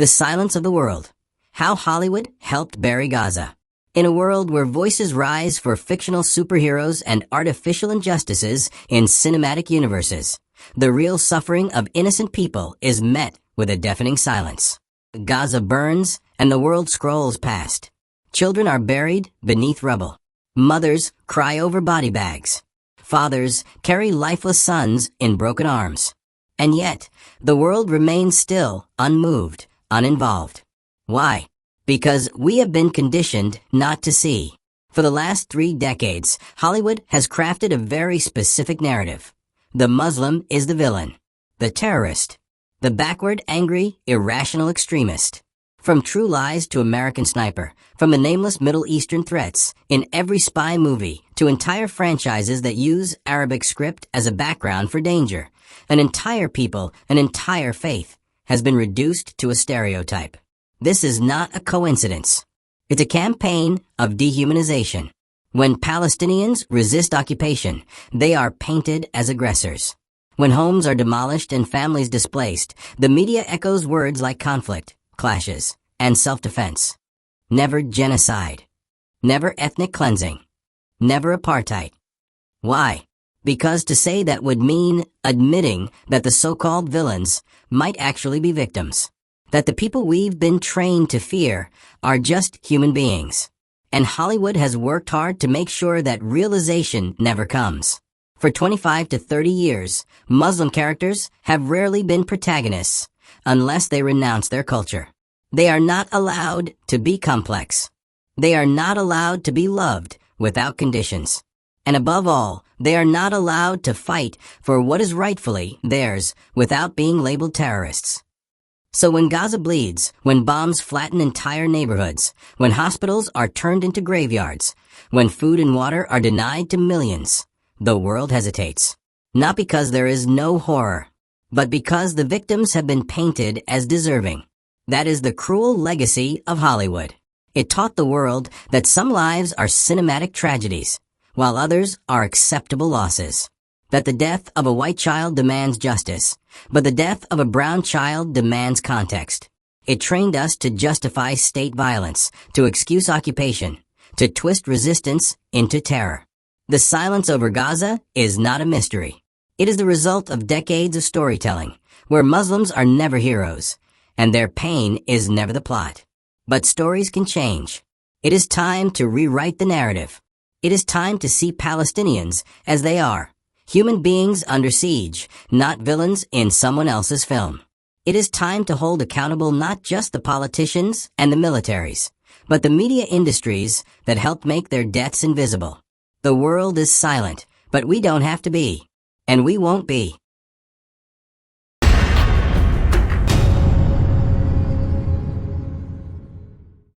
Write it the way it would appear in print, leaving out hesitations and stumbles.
The silence of the world. How Hollywood helped bury Gaza. In a world where voices rise for fictional superheroes and artificial injustices in cinematic universes, the real suffering of innocent people is met with a deafening silence. Gaza burns, and the world scrolls past. Children are buried beneath rubble. Mothers cry over body bags. Fathers carry lifeless sons in broken arms. And yet, the world remains still, unmoved, uninvolved. Why? Because we have been conditioned not to see. For the last 3 decades, Hollywood has crafted a very specific narrative. The Muslim is the villain, the terrorist, the backward, angry, irrational extremist. From True Lies to American Sniper, from the nameless Middle Eastern threats in every spy movie to entire franchises that use Arabic script as a background for danger, an entire people, an entire faith has been reduced to a stereotype. This is not a coincidence. It's a campaign of dehumanization. When Palestinians resist occupation, they are painted as aggressors. When homes are demolished and families displaced, the media echoes words like conflict, clashes, and self-defense. Never genocide. Never ethnic cleansing. Never apartheid. Why? Because to say that would mean admitting that the so-called villains might actually be victims. That the people we've been trained to fear are just human beings. And Hollywood has worked hard to make sure that realization never comes. For 25 to 30 years, Muslim characters have rarely been protagonists, unless they renounce their culture. They are not allowed to be complex. They are not allowed to be loved without conditions. And above all, they are not allowed to fight for what is rightfully theirs without being labeled terrorists. So when Gaza bleeds, when bombs flatten entire neighborhoods, when hospitals are turned into graveyards, when food and water are denied to millions, the world hesitates. Not because there is no horror, but because the victims have been painted as deserving. That is the cruel legacy of Hollywood. It taught the world that some lives are cinematic tragedies, while others are acceptable losses. That the death of a white child demands justice, but the death of a brown child demands context. It trained us to justify state violence, to excuse occupation, to twist resistance into terror. The silence over Gaza is not a mystery. It is the result of decades of storytelling, where Muslims are never heroes, and their pain is never the plot. But stories can change. It is time to rewrite the narrative. It is time to see Palestinians as they are. Human beings under siege, not villains in someone else's film. It is time to hold accountable not just the politicians and the militaries, but the media industries that helped make their deaths invisible. The world is silent, but we don't have to be. And we won't be.